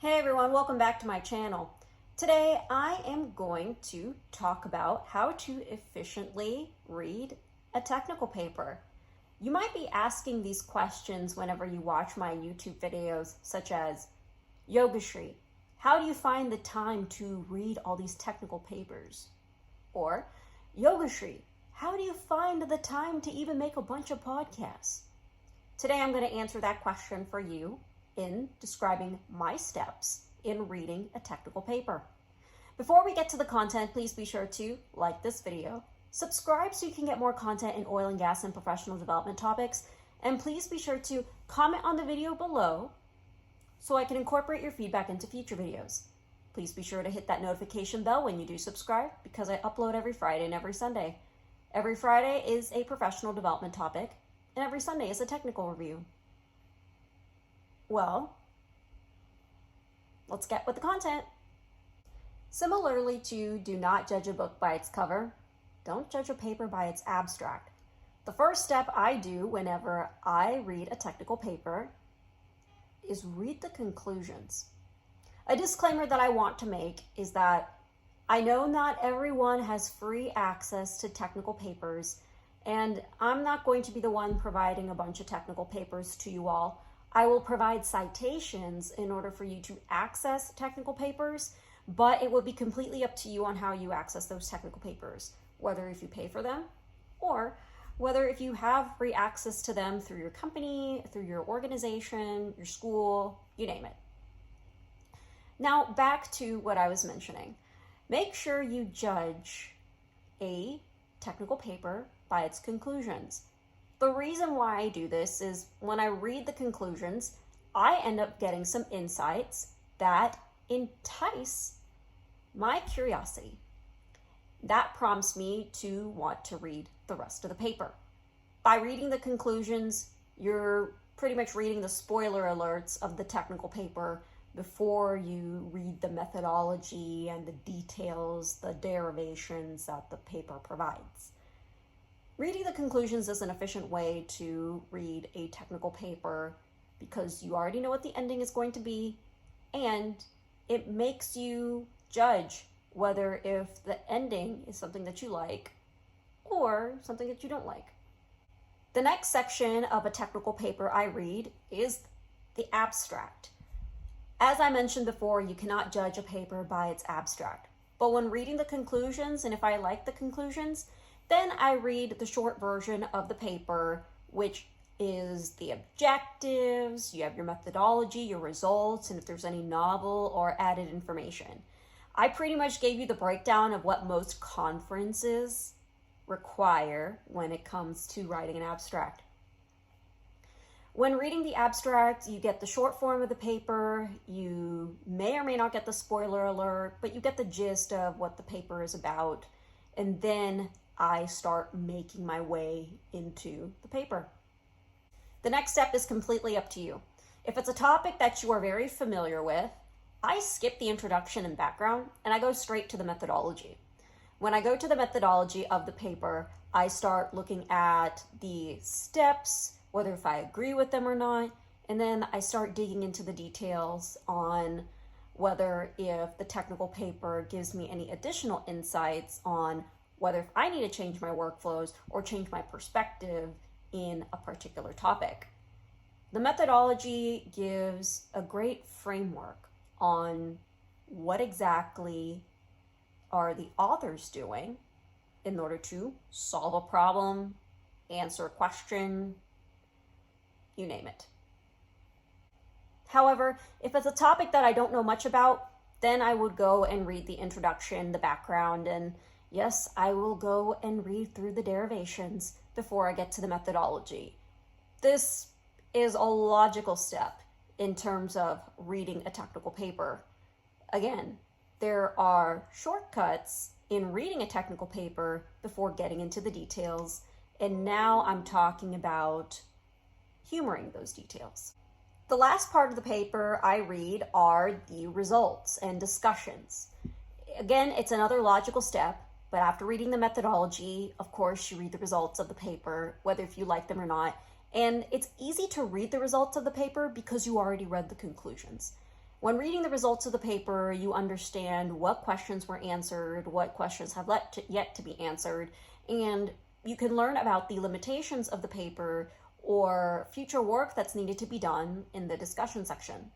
Hey everyone, welcome back to my channel. Today I am going to talk about how to efficiently read a technical paper. You might be asking these questions whenever you watch my YouTube videos, such as, Yogashri, how do you find the time to read all these technical papers? Or, Yogashri, how do you find the time to even make a bunch of podcasts? Today I'm going to answer that question for you in describing my steps in reading a technical paper. Before we get to the content, please be sure to like this video, subscribe so you can get more content in oil and gas and professional development topics, and please be sure to comment on the video below so I can incorporate your feedback into future videos. Please be sure to hit that notification bell when you do subscribe because I upload every Friday and every Sunday. Every Friday is a professional development topic, and every Sunday is a technical review. Well, let's get with the content. Similarly to do not judge a book by its cover, don't judge a paper by its abstract. The first step I do whenever I read a technical paper is read the conclusions. A disclaimer that I want to make is that I know not everyone has free access to technical papers, and I'm not going to be the one providing a bunch of technical papers to you all. I will provide citations in order for you to access technical papers, but it will be completely up to you on how you access those technical papers, whether if you pay for them or whether if you have free access to them through your company, through your organization, your school, you name it. Now back to what I was mentioning. Make sure you judge a technical paper by its conclusions. The reason why I do this is when I read the conclusions, I end up getting some insights that entice my curiosity. That prompts me to want to read the rest of the paper. By reading the conclusions, you're pretty much reading the spoiler alerts of the technical paper before you read the methodology and the details, the derivations that the paper provides. Reading the conclusions is an efficient way to read a technical paper because you already know what the ending is going to be, and it makes you judge whether if the ending is something that you like or something that you don't like. The next section of a technical paper I read is the abstract. As I mentioned before, you cannot judge a paper by its abstract, but when reading the conclusions, and if I like the conclusions, then I read the short version of the paper, which is the objectives, you have your methodology, your results, and if there's any novel or added information. I pretty much gave you the breakdown of what most conferences require when it comes to writing an abstract. When reading the abstract, you get the short form of the paper, you may or may not get the spoiler alert, but you get the gist of what the paper is about, and then I start making my way into the paper. The next step is completely up to you. If it's a topic that you are very familiar with, I skip the introduction and background and I go straight to the methodology. When I go to the methodology of the paper, I start looking at the steps, whether if I agree with them or not, and then I start digging into the details on whether if the technical paper gives me any additional insights on whether if I need to change my workflows or change my perspective in a particular topic. The methodology gives a great framework on what exactly are the authors doing in order to solve a problem, answer a question, you name it. However, if it's a topic that I don't know much about, then I would go and read the introduction, the background, and yes, I will go and read through the derivations before I get to the methodology. This is a logical step in terms of reading a technical paper. Again, there are shortcuts in reading a technical paper before getting into the details, and now I'm talking about humoring those details. The last part of the paper I read are the results and discussions. Again, it's another logical step. But after reading the methodology, of course, you read the results of the paper, whether if you like them or not. And it's easy to read the results of the paper because you already read the conclusions. When reading the results of the paper, you understand what questions were answered, what questions have yet to be answered, and you can learn about the limitations of the paper or future work that's needed to be done in the discussion section.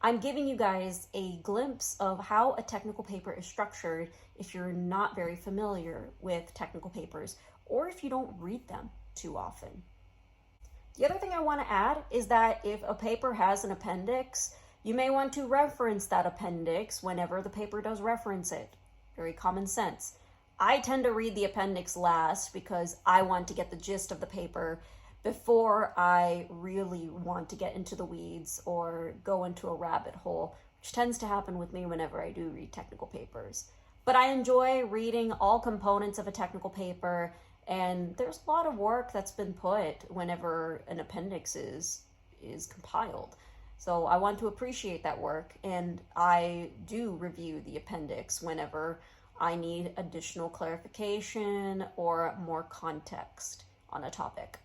I'm giving you guys a glimpse of how a technical paper is structured if you're not very familiar with technical papers or if you don't read them too often. The other thing I want to add is that if a paper has an appendix, you may want to reference that appendix whenever the paper does reference it. Very common sense. I tend to read the appendix last because I want to get the gist of the paper before I really want to get into the weeds or go into a rabbit hole, which tends to happen with me whenever I do read technical papers. But I enjoy reading all components of a technical paper, and there's a lot of work that's been put whenever an appendix is compiled. So I want to appreciate that work, and I do review the appendix whenever I need additional clarification or more context on a topic.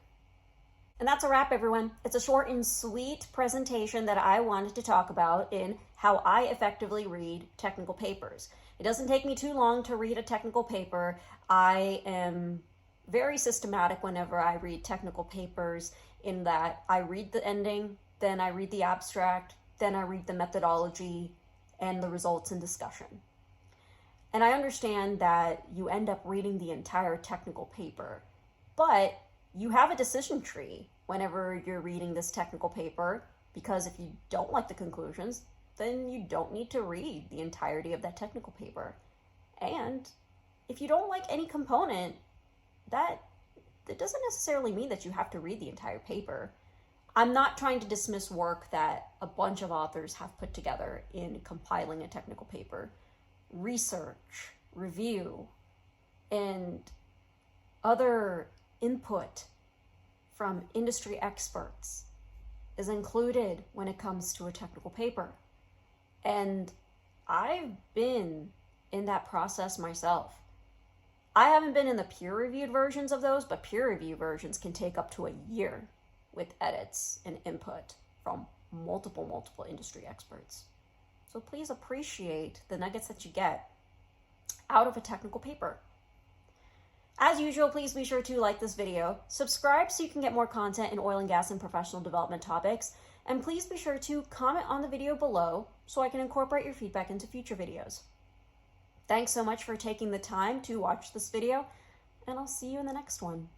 And that's a wrap, everyone. It's a short and sweet presentation that I wanted to talk about in how I effectively read technical papers. It doesn't take me too long to read a technical paper. I am very systematic whenever I read technical papers in that I read the ending, then I read the abstract, then I read the methodology and the results and discussion. And I understand that you end up reading the entire technical paper, but you have a decision tree whenever you're reading this technical paper, because if you don't like the conclusions, then you don't need to read the entirety of that technical paper. And if you don't like any component, that doesn't necessarily mean that you have to read the entire paper. I'm not trying to dismiss work that a bunch of authors have put together in compiling a technical paper. Research, review, and other input from industry experts is included when it comes to a technical paper. And I've been in that process myself. I haven't been in the peer-reviewed versions of those, but peer-reviewed versions can take up to a year with edits and input from multiple industry experts. So please appreciate the nuggets that you get out of a technical paper. As usual, please be sure to like this video, subscribe so you can get more content in oil and gas and professional development topics, and please be sure to comment on the video below so I can incorporate your feedback into future videos. Thanks so much for taking the time to watch this video, and I'll see you in the next one.